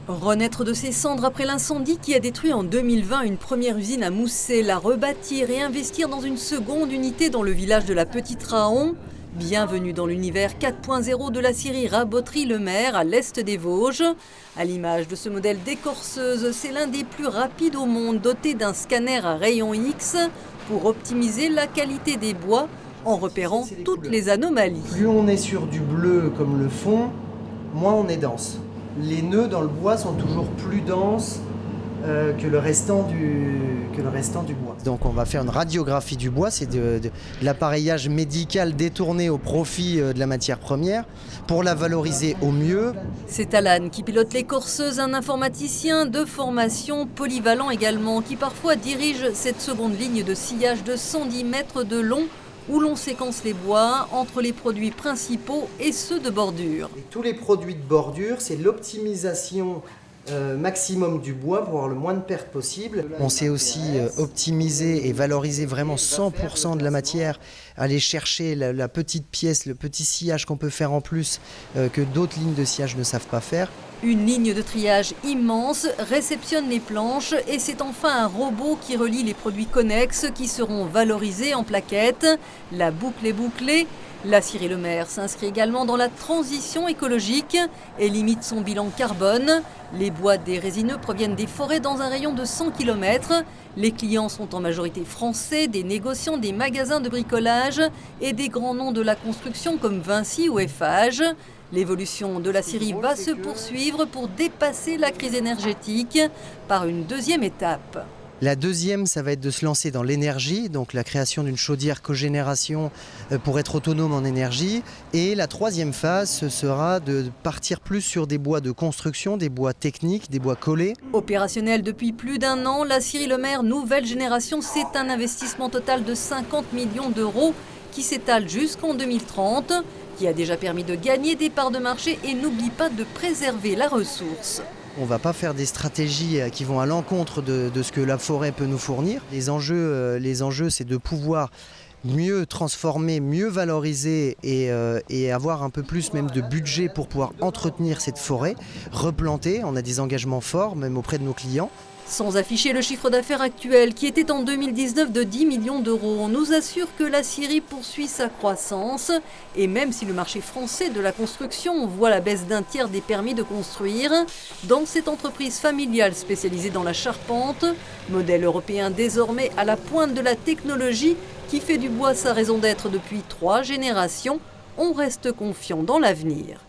Renaître de ses cendres après l'incendie qui a détruit en 2020 une première usine à Mousset, la rebâtir et investir dans une seconde unité dans le village de la Petite Raon. Bienvenue dans l'univers 4.0 de la scierie Raboterie-Le-Maire à l'est des Vosges. À l'image de ce modèle d'écorceuse, c'est l'un des plus rapides au monde, doté d'un scanner à rayon X pour optimiser la qualité des bois en repérant toutes les anomalies. Plus on est sur du bleu comme le fond, moins on est dense. Les nœuds dans le bois sont toujours plus denses que le restant du bois. Donc on va faire une radiographie du bois, c'est de l'appareillage médical détourné au profit de la matière première pour la valoriser au mieux. C'est Alan qui pilote l'écorceuse, un informaticien de formation polyvalent également, qui parfois dirige cette seconde ligne de sciage de 110 mètres de long où l'on séquence les bois entre les produits principaux et ceux de bordure. Et tous les produits de bordure, c'est l'optimisation maximum du bois pour avoir le moins de pertes possible. On sait aussi optimiser et valoriser vraiment 100% de la matière, aller chercher la petite pièce, le petit sciage qu'on peut faire en plus que d'autres lignes de sciage ne savent pas faire. Une ligne de triage immense réceptionne les planches et c'est enfin un robot qui relie les produits connexes qui seront valorisés en plaquettes. La boucle est bouclée. La scierie Le-Maire s'inscrit également dans la transition écologique et limite son bilan carbone. Les bois des résineux proviennent des forêts dans un rayon de 100 km. Les clients sont en majorité français, des négociants, des magasins de bricolage et des grands noms de la construction comme Vinci ou Eiffage. L'évolution de la scierie va se poursuivre pour dépasser la crise énergétique par une deuxième étape. La deuxième, ça va être de se lancer dans l'énergie, donc la création d'une chaudière cogénération pour être autonome en énergie. Et la troisième phase, ce sera de partir plus sur des bois de construction, des bois techniques, des bois collés. Opérationnelle depuis plus d'un an, la scierie Le-Maire nouvelle génération, c'est un investissement total de 50 millions d'euros qui s'étale jusqu'en 2030, qui a déjà permis de gagner des parts de marché et n'oublie pas de préserver la ressource. On ne va pas faire des stratégies qui vont à l'encontre de ce que la forêt peut nous fournir. Les enjeux, c'est de pouvoir mieux transformer, mieux valoriser et avoir un peu plus même de budget pour pouvoir entretenir cette forêt, replanter. On a des engagements forts, même auprès de nos clients. Sans afficher le chiffre d'affaires actuel qui était en 2019 de 10 millions d'euros, on nous assure que la scierie poursuit sa croissance. Et même si le marché français de la construction voit la baisse d'un tiers des permis de construire, dans cette entreprise familiale spécialisée dans la charpente, modèle européen désormais à la pointe de la technologie qui fait du bois sa raison d'être depuis 3 générations, on reste confiant dans l'avenir.